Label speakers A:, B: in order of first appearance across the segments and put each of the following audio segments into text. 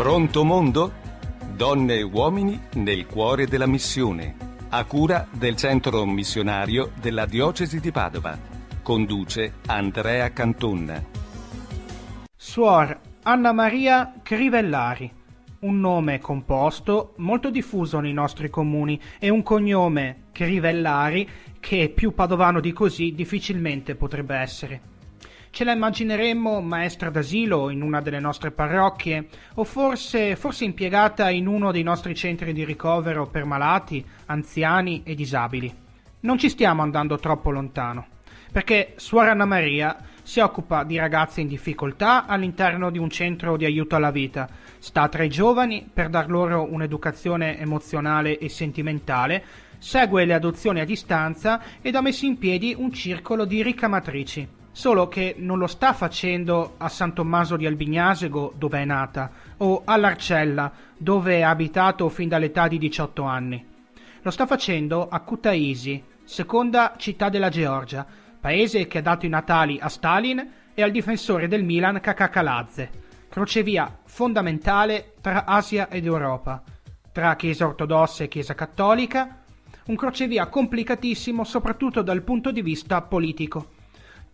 A: Pronto mondo? Donne e uomini nel cuore della missione. A cura del centro missionario della diocesi di Padova. Conduce Andrea Canton.
B: Suor Anna Maria Crivellari. Un nome composto molto diffuso nei nostri comuni e un cognome Crivellari che più padovano di così difficilmente potrebbe essere. Ce la immagineremmo maestra d'asilo in una delle nostre parrocchie o forse impiegata in uno dei nostri centri di ricovero per malati, anziani e disabili. Non ci stiamo andando troppo lontano, perché Suor Anna Maria si occupa di ragazzi in difficoltà all'interno di un centro di aiuto alla vita, sta tra i giovani per dar loro un'educazione emozionale e sentimentale, segue le adozioni a distanza ed ha messo in piedi un circolo di ricamatrici. Solo che non lo sta facendo a San Tommaso di Albignasego, dove è nata, o all'Arcella, dove ha abitato fin dall'età di 18 anni. Lo sta facendo a Kutaisi, seconda città della Georgia, paese che ha dato i natali a Stalin e al difensore del Milan Kakakaladze, crocevia fondamentale tra Asia ed Europa, tra Chiesa ortodossa e Chiesa cattolica, un crocevia complicatissimo soprattutto dal punto di vista politico.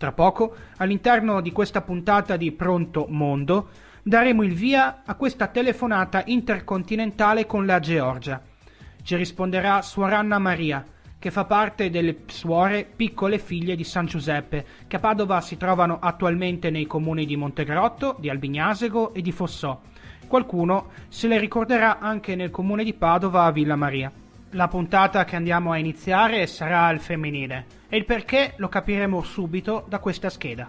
B: Tra poco, all'interno di questa puntata di Pronto Mondo, daremo il via a questa telefonata intercontinentale con la Georgia. Ci risponderà Suor Anna Maria, che fa parte delle suore piccole figlie di San Giuseppe, che a Padova si trovano attualmente nei comuni di Montegrotto, di Albignasego e di Fossò. Qualcuno se le ricorderà anche nel comune di Padova a Villa Maria. La puntata che andiamo a iniziare sarà al femminile e il perché lo capiremo subito da questa scheda.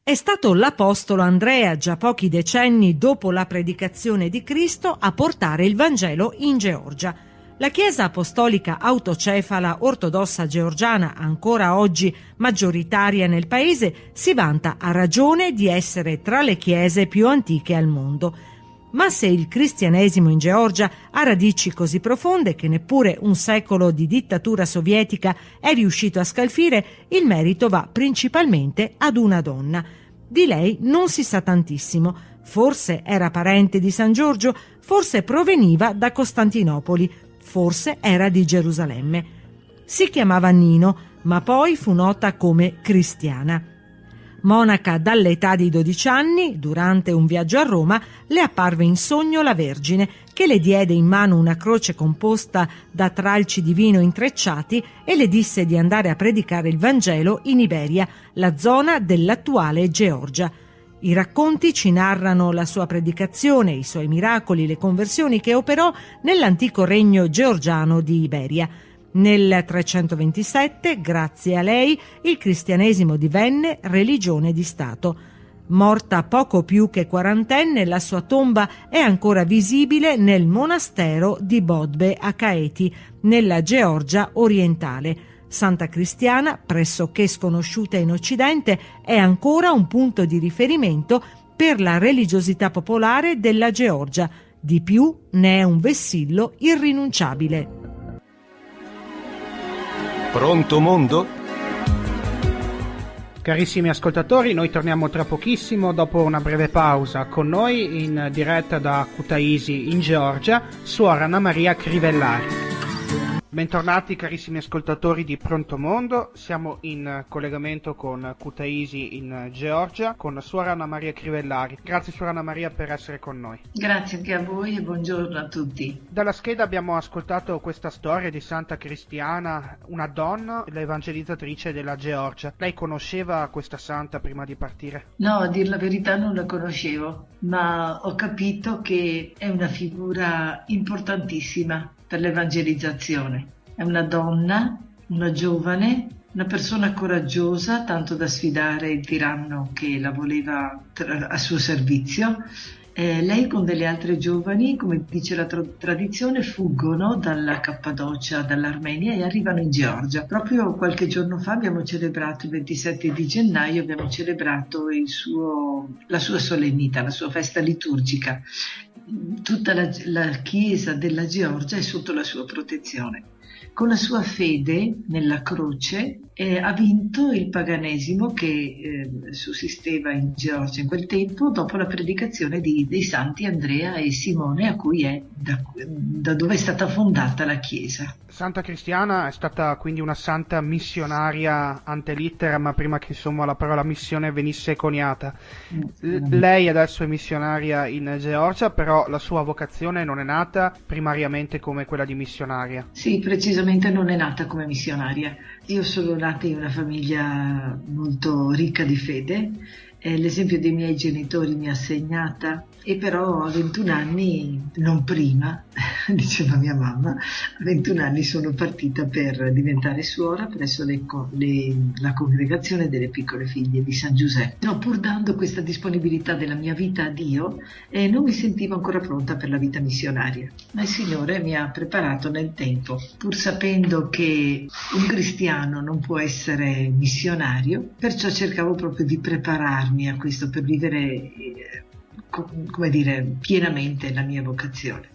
C: È stato l'apostolo Andrea, già pochi decenni dopo la predicazione di Cristo, a portare il Vangelo in Georgia. La Chiesa Apostolica Autocefala Ortodossa Georgiana, ancora oggi maggioritaria nel paese, si vanta a ragione di essere tra le chiese più antiche al mondo. Ma se il cristianesimo in Georgia ha radici così profonde che neppure un secolo di dittatura sovietica è riuscito a scalfire, il merito va principalmente ad una donna. Di lei non si sa tantissimo. Forse era parente di San Giorgio, forse proveniva da Costantinopoli, forse era di Gerusalemme. Si chiamava Nino, ma poi fu nota come cristiana. Monaca dall'età di 12 anni, durante un viaggio a Roma, le apparve in sogno la Vergine, che le diede in mano una croce composta da tralci di vino intrecciati e le disse di andare a predicare il Vangelo in Iberia, la zona dell'attuale Georgia. I racconti ci narrano la sua predicazione, i suoi miracoli, le conversioni che operò nell'antico regno georgiano di Iberia. Nel 327, grazie a lei, il cristianesimo divenne religione di Stato. Morta poco più che quarantenne, la sua tomba è ancora visibile nel monastero di Bodbe a Kaeti, nella Georgia orientale. Santa Cristiana, pressoché sconosciuta in Occidente, è ancora un punto di riferimento per la religiosità popolare della Georgia. Di più, ne è un vessillo irrinunciabile.
A: Pronto mondo?
B: Carissimi ascoltatori, noi torniamo tra pochissimo dopo una breve pausa. Con noi in diretta da Kutaisi in Georgia, Suor Anna Maria Crivellari. Bentornati carissimi ascoltatori di Pronto Mondo, siamo in collegamento con Kutaisi in Georgia con Suor Anna Maria Crivellari. Grazie Suor Anna Maria per essere con noi.
D: Grazie anche a voi e buongiorno a tutti.
B: Dalla scheda abbiamo ascoltato questa storia di Santa Cristiana, una donna, l'evangelizzatrice della Georgia. Lei conosceva questa santa prima di partire?
D: No, a dir la verità non la conoscevo, ma ho capito che è una figura importantissima per l'evangelizzazione. È una donna, una giovane, una persona coraggiosa, tanto da sfidare il tiranno che la voleva a suo servizio. Lei con delle altre giovani, come dice la tradizione, fuggono dalla Cappadocia, dall'Armenia e arrivano in Georgia. Proprio qualche giorno fa abbiamo celebrato, il 27 di gennaio, abbiamo celebrato la sua solennità, la sua festa liturgica. Tutta la chiesa della Georgia è sotto la sua protezione. con la sua fede nella croce ha vinto il paganesimo che sussisteva in Georgia in quel tempo dopo la predicazione dei santi Andrea e Simone, a cui è da dove è stata fondata la chiesa.
B: Santa Cristiana è stata quindi una santa missionaria ante litteram, prima che insomma la parola missione venisse coniata. Lei adesso è missionaria in Georgia, però la sua vocazione non è nata primariamente come quella di missionaria.
D: Sì, precisamente non è nata come missionaria. Io sono nata in una famiglia molto ricca di fede. L'esempio dei miei genitori mi ha segnata, e però a 21 anni, non prima, diceva mia mamma, a 21 anni sono partita per diventare suora presso la congregazione delle piccole figlie di San Giuseppe. No, pur dando questa disponibilità della mia vita a Dio, non mi sentivo ancora pronta per la vita missionaria, ma il Signore mi ha preparato nel tempo, pur sapendo che un cristiano non può essere missionario, perciò cercavo proprio di prepararmi a questo per vivere pienamente la mia vocazione.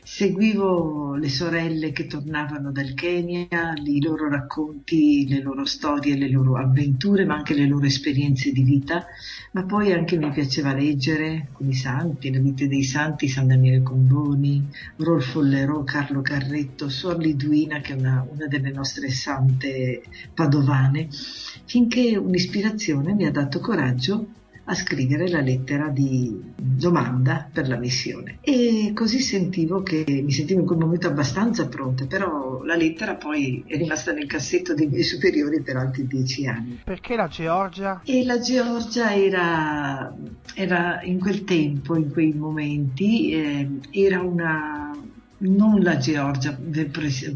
D: Seguivo le sorelle che tornavano dal Kenya, i loro racconti, le loro storie, le loro avventure, ma anche le loro esperienze di vita, ma poi anche mi piaceva leggere con i santi, le vite dei santi, San Daniele Comboni, Rolfo Lerò, Carlo Carretto, Suor Liduina, che è una delle nostre sante padovane, finché un'ispirazione mi ha dato coraggio a scrivere la lettera di domanda per la missione, e così mi sentivo in quel momento abbastanza pronta, però la lettera poi è rimasta nel cassetto dei miei superiori per altri 10 anni.
B: Perché la Georgia?
D: E la Georgia era in quel tempo, in quei momenti, era non la Georgia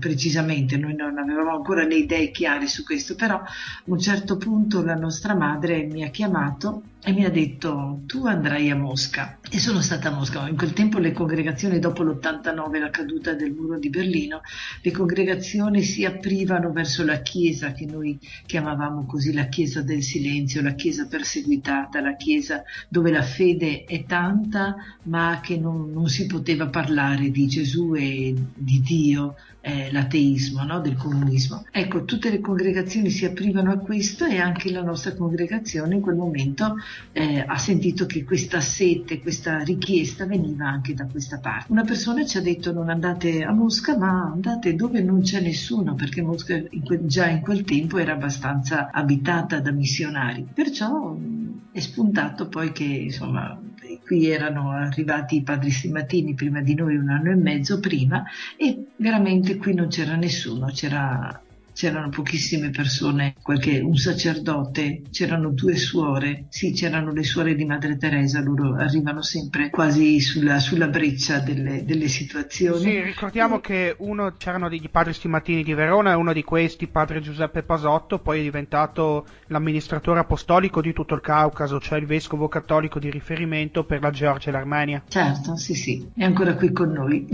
D: precisamente, noi non avevamo ancora le idee chiare su questo, però a un certo punto la nostra madre mi ha chiamato e mi ha detto: tu andrai a Mosca. E sono stata a Mosca. In quel tempo le congregazioni, dopo l'89, la caduta del muro di Berlino, le congregazioni si aprivano verso la chiesa che noi chiamavamo così, la chiesa del silenzio, la chiesa perseguitata, la chiesa dove la fede è tanta ma che non si poteva parlare di Gesù e di Dio, l'ateismo, no? Del comunismo. Ecco, tutte le congregazioni si aprivano a questo, e anche la nostra congregazione in quel momento ha sentito che questa sete, questa richiesta veniva anche da questa parte. Una persona ci ha detto: non andate a Mosca, ma andate dove non c'è nessuno, perché Mosca già in quel tempo era abbastanza abitata da missionari. Perciò è spuntato poi che insomma qui erano arrivati i padri stimatini prima di noi, 1 anno e mezzo prima, e veramente qui non c'era nessuno, c'erano pochissime persone, un sacerdote, c'erano 2 suore, sì, c'erano le suore di Madre Teresa, loro arrivano sempre quasi sulla breccia delle situazioni.
B: Sì, ricordiamo che c'erano degli padri stimatini di Verona, e uno di questi, padre Giuseppe Pasotto, poi è diventato l'amministratore apostolico di tutto il Caucaso, cioè il vescovo cattolico di riferimento per la Georgia e l'Armenia.
D: Certo, sì, è ancora qui con noi.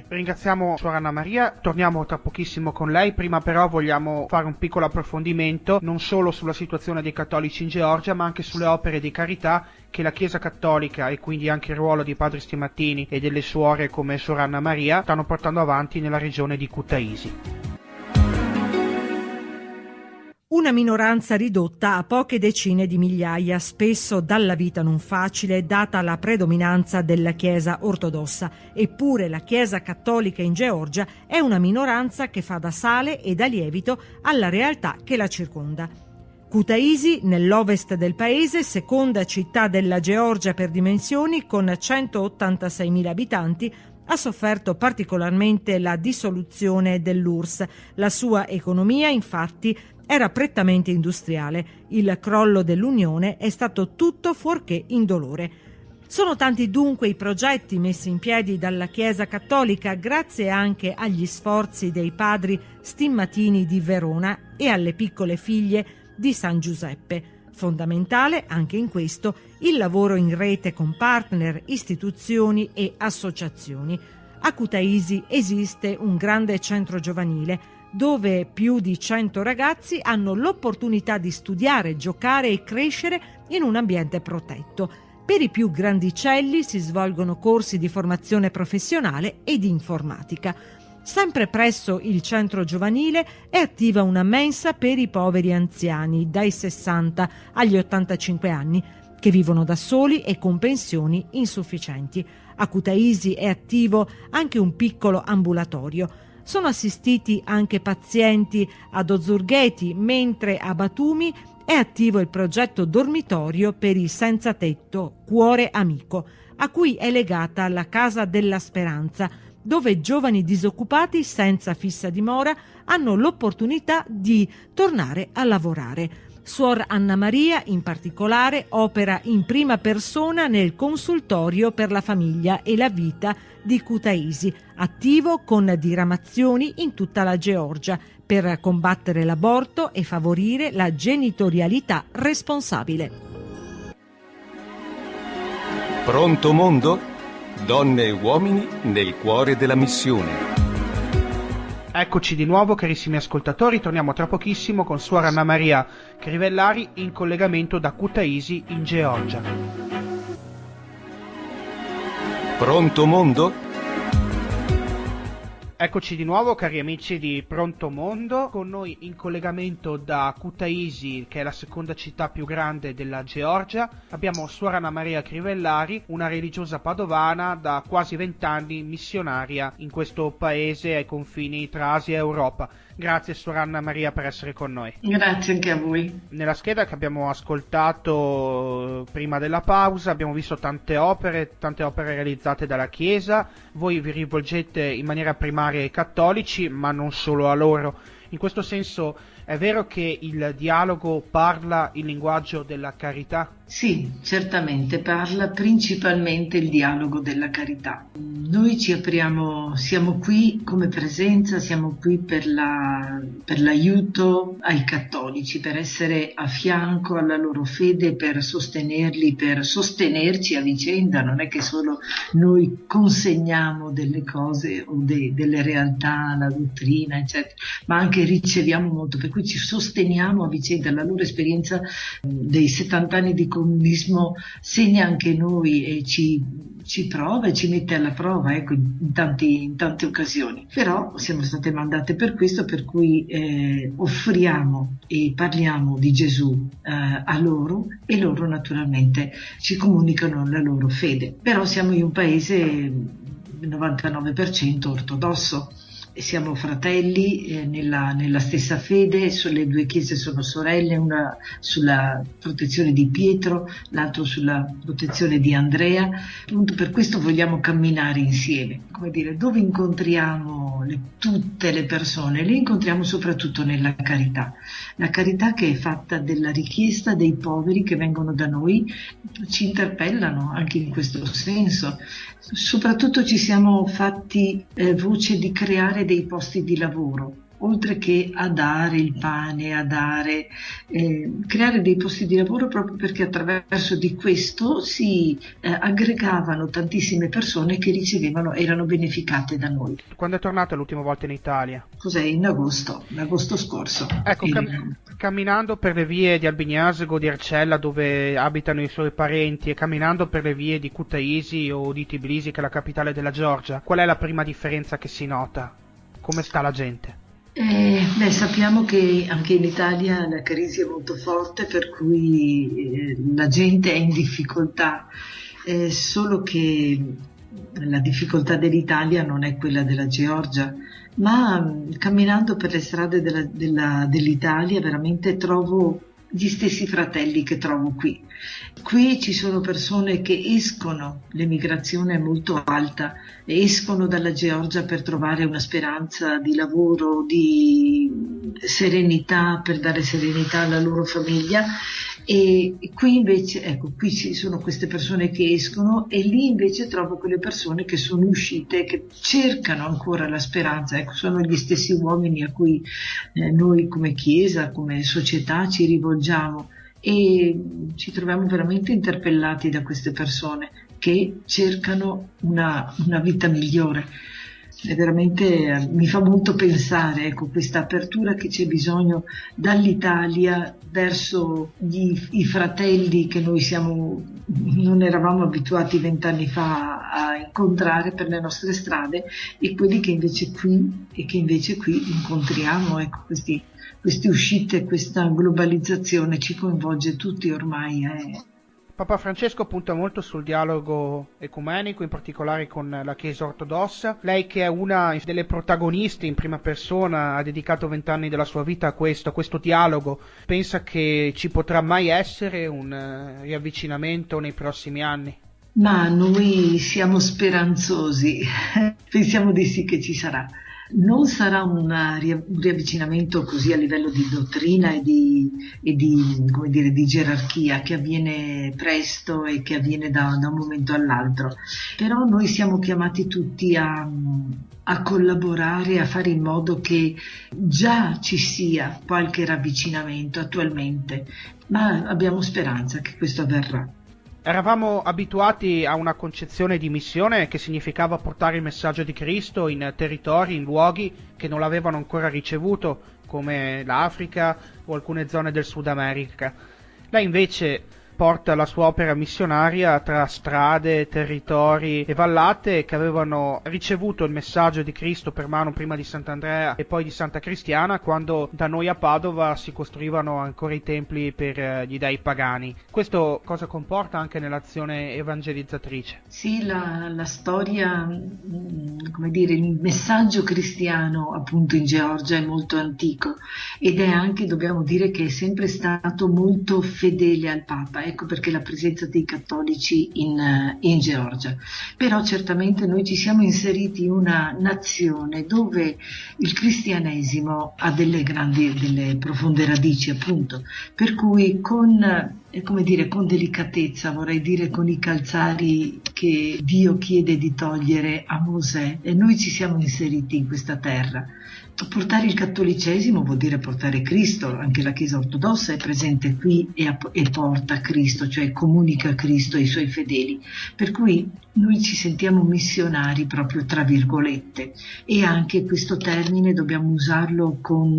B: Ringraziamo Suor Anna Maria, torniamo tra pochissimo con lei, prima però vogliamo fare un piccolo approfondimento non solo sulla situazione dei cattolici in Georgia, ma anche sulle opere di carità che la Chiesa Cattolica, e quindi anche il ruolo di padri stimatini e delle suore come Suor Anna Maria, stanno portando avanti nella regione di Kutaisi.
C: Una minoranza ridotta a poche decine di migliaia, spesso dalla vita non facile data la predominanza della Chiesa ortodossa. Eppure la Chiesa cattolica in Georgia è una minoranza che fa da sale e da lievito alla realtà che la circonda. Kutaisi, nell'ovest del paese, seconda città della Georgia per dimensioni, con 186.000 abitanti, ha sofferto particolarmente la dissoluzione dell'URSS. La sua economia, infatti, era prettamente industriale. Il crollo dell'Unione è stato tutto fuorché indolore. Sono tanti dunque i progetti messi in piedi dalla Chiesa Cattolica, grazie anche agli sforzi dei padri stimmatini di Verona e alle piccole figlie di San Giuseppe. Fondamentale anche in questo il lavoro in rete con partner, istituzioni e associazioni. A Kutaisi esiste un grande centro giovanile dove più di 100 ragazzi hanno l'opportunità di studiare, giocare e crescere in un ambiente protetto. Per i più grandicelli si svolgono corsi di formazione professionale e di informatica. Sempre presso il centro giovanile è attiva una mensa per i poveri anziani dai 60 agli 85 anni che vivono da soli e con pensioni insufficienti. A Kutaisi è attivo anche un piccolo ambulatorio. Sono assistiti anche pazienti ad Ozurgheti, mentre a Batumi è attivo il progetto dormitorio per i senza tetto Cuore Amico, a cui è legata la Casa della Speranza, dove giovani disoccupati senza fissa dimora hanno l'opportunità di tornare a lavorare. Suor Anna Maria, in particolare, opera in prima persona nel consultorio per la famiglia e la vita di Kutaisi, attivo con diramazioni in tutta la Georgia per combattere l'aborto e favorire la genitorialità responsabile.
A: Pronto mondo? Donne e uomini nel cuore della missione.
B: Eccoci di nuovo, carissimi ascoltatori, torniamo tra pochissimo con Suor Anna Maria Crivellari in collegamento da Kutaisi in Georgia.
A: Pronto mondo?
B: Eccoci di nuovo, cari amici di Pronto Mondo, con noi in collegamento da Kutaisi, che è la seconda città più grande della Georgia. Abbiamo Suor Anna Maria Crivellari, una religiosa padovana da quasi 20 anni, missionaria in questo paese ai confini tra Asia e Europa. Grazie Suor Anna Maria per essere con noi.
D: Grazie anche a voi.
B: Nella scheda che abbiamo ascoltato prima della pausa abbiamo visto tante opere realizzate dalla Chiesa. Voi vi rivolgete in maniera primaria ai cattolici, ma non solo a loro. In questo senso è vero che il dialogo parla il linguaggio della carità?
D: Sì, certamente parla principalmente il dialogo della carità. Noi ci apriamo, siamo qui come presenza, siamo qui per l'aiuto ai cattolici, per essere a fianco alla loro fede, per sostenerli, per sostenerci a vicenda. Non è che solo noi consegniamo delle cose o delle realtà, la dottrina, eccetera, ma anche riceviamo molto, per cui ci sosteniamo a vicenda. La loro esperienza dei 70 anni di comunismo segna anche noi e ci prova e ci mette alla prova, ecco, in tante occasioni. Però siamo state mandate per questo, per cui offriamo e parliamo di Gesù a loro, e loro naturalmente ci comunicano la loro fede. Però siamo in un paese 99% ortodosso. Siamo fratelli nella stessa fede, le due chiese sono sorelle, una sulla protezione di Pietro, l'altro sulla protezione di Andrea. Appunto per questo vogliamo camminare insieme. Come dire, dove incontriamo tutte le persone? Le incontriamo soprattutto nella carità. La carità che è fatta della richiesta dei poveri che vengono da noi, ci interpellano anche in questo senso. Soprattutto ci siamo fatti voce di creare dei posti di lavoro, oltre che a dare il pane, creare dei posti di lavoro, proprio perché attraverso di questo si aggregavano tantissime persone che erano beneficate da noi.
B: Quando è tornata l'ultima volta in Italia?
D: Cos'è? In agosto scorso.
B: Ecco, camminando per le vie di Albignasego, di Arcella, dove abitano i suoi parenti, e camminando per le vie di Kutaisi o di Tbilisi, che è la capitale della Georgia, qual è la prima differenza che si nota? Come sta la gente?
D: Sappiamo che anche in Italia la crisi è molto forte, per cui la gente è in difficoltà, solo che la difficoltà dell'Italia non è quella della Georgia, ma camminando per le strade dell'Italia veramente trovo gli stessi fratelli che trovo qui. Qui ci sono persone che escono, l'emigrazione è molto alta, escono dalla Georgia per trovare una speranza di lavoro, di serenità, per dare serenità alla loro famiglia, e qui invece, ecco, qui ci sono queste persone che escono, e lì invece trovo quelle persone che sono uscite, che cercano ancora la speranza. Ecco, sono gli stessi uomini a cui noi come Chiesa, come società ci rivolgiamo, e ci troviamo veramente interpellati da queste persone che cercano una vita migliore. è veramente, mi fa molto pensare, ecco, questa apertura che c'è bisogno dall'Italia verso i fratelli che noi non eravamo abituati 20 anni fa a incontrare per le nostre strade, e quelli che invece qui incontriamo, ecco, queste uscite, questa globalizzazione ci coinvolge tutti ormai.
B: Papa Francesco punta molto sul dialogo ecumenico, in particolare con la Chiesa ortodossa. Lei, che è una delle protagoniste in prima persona, ha dedicato 20 anni della sua vita a questo dialogo. Pensa che ci potrà mai essere un riavvicinamento nei prossimi anni?
D: Ma noi siamo speranzosi, pensiamo di sì che ci sarà. Non sarà un riavvicinamento così a livello di dottrina e di gerarchia, che avviene presto e che avviene da un momento all'altro, però noi siamo chiamati tutti a collaborare, a fare in modo che già ci sia qualche ravvicinamento attualmente, ma abbiamo speranza che questo avverrà.
B: Eravamo abituati a una concezione di missione che significava portare il messaggio di Cristo in territori, in luoghi che non l'avevano ancora ricevuto, come l'Africa o alcune zone del Sud America. Lei invece porta la sua opera missionaria tra strade, territori e vallate che avevano ricevuto il messaggio di Cristo per mano prima di Sant'Andrea e poi di Santa Cristiana, quando da noi a Padova si costruivano ancora i templi per gli dei pagani. Questo cosa comporta anche nell'azione evangelizzatrice?
D: Sì, la storia, il messaggio cristiano appunto in Georgia è molto antico, ed è anche, dobbiamo dire, che è sempre stato molto fedele al Papa. Ecco perché la presenza dei cattolici in Georgia. Però certamente noi ci siamo inseriti in una nazione dove il cristianesimo ha delle profonde radici, appunto, per cui con delicatezza, vorrei dire con i calzari che Dio chiede di togliere a Mosè, e noi ci siamo inseriti in questa terra. Portare il cattolicesimo vuol dire portare Cristo. Anche la Chiesa ortodossa è presente qui e porta Cristo, cioè comunica Cristo ai suoi fedeli, per cui noi ci sentiamo missionari proprio tra virgolette, e anche questo termine dobbiamo usarlo con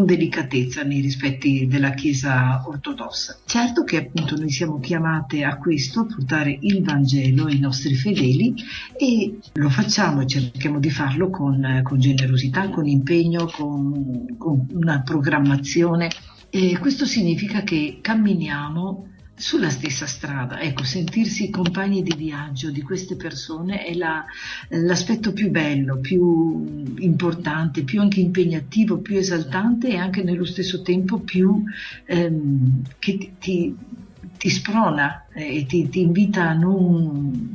D: delicatezza nei rispetti della Chiesa ortodossa. Certo che appunto noi siamo chiamate a questo, a portare il Vangelo ai nostri fedeli, e lo facciamo e cerchiamo di farlo con generosità, con impegno, con una programmazione, e questo significa che camminiamo sulla stessa strada. Ecco, sentirsi compagni di viaggio di queste persone è l'aspetto più bello, più importante, più anche impegnativo, più esaltante, e anche nello stesso tempo più che ti sprona e ti invita a non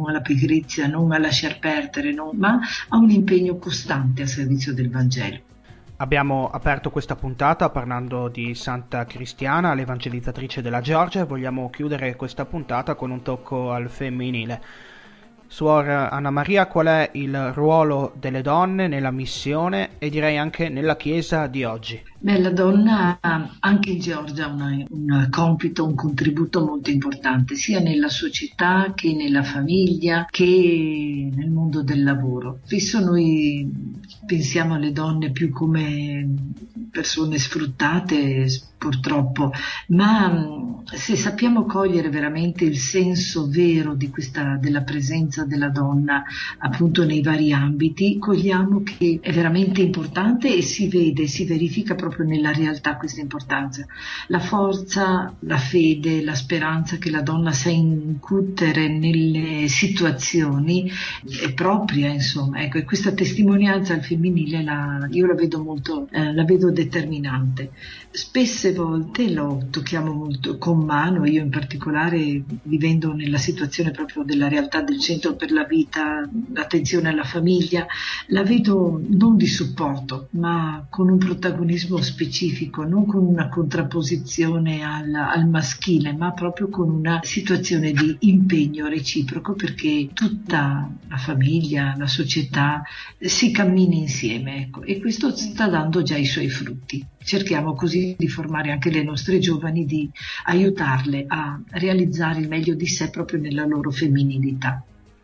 D: alla pigrizia, non a lasciar perdere, ma a un impegno costante a servizio del Vangelo.
B: Abbiamo aperto questa puntata parlando di Santa Cristiana, l'evangelizzatrice della Georgia, e vogliamo chiudere questa puntata con un tocco al femminile. Suor Anna Maria, qual è il ruolo delle donne nella missione e direi anche nella Chiesa di oggi?
D: La donna anche in Georgia ha un compito, un contributo molto importante, sia nella società che nella famiglia che nel mondo del lavoro. Spesso noi pensiamo alle donne più come persone sfruttate, purtroppo, ma se sappiamo cogliere veramente il senso vero della presenza della donna appunto nei vari ambiti, cogliamo che è veramente importante, e si verifica proprio nella realtà questa importanza. La forza, la fede, la speranza che la donna sa incutere nelle situazioni è propria, insomma. Ecco, e questa testimonianza al femminile io la vedo molto, la vedo determinante. Spesse volte lo tocchiamo molto con mano, io in particolare, vivendo nella situazione proprio della realtà del Centro per la Vita, l'attenzione alla famiglia, la vedo non di supporto, ma con un protagonismo specifico, non con una contrapposizione al maschile, ma proprio con una situazione di impegno reciproco, perché tutta la famiglia, la società si cammini insieme, ecco, e questo sta dando già i suoi frutti. Cerchiamo così di formare anche le nostre giovani, di aiutarle a realizzare il meglio di sé proprio nella loro femminilità.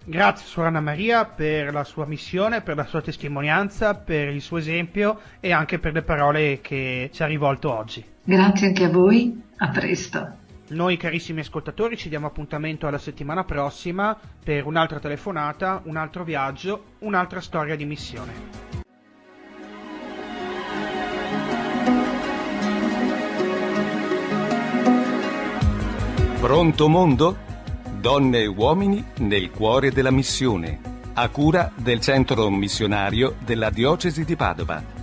B: Grazie Suor Anna Maria per la sua missione, per la sua testimonianza, per il suo esempio e anche per le parole che ci ha rivolto oggi.
D: Grazie anche a voi, a presto.
B: Noi carissimi ascoltatori ci diamo appuntamento alla settimana prossima per un'altra telefonata, un altro viaggio, un'altra storia di missione.
A: Pronto mondo? Donne e uomini nel cuore della missione, a cura del Centro Missionario della Diocesi di Padova.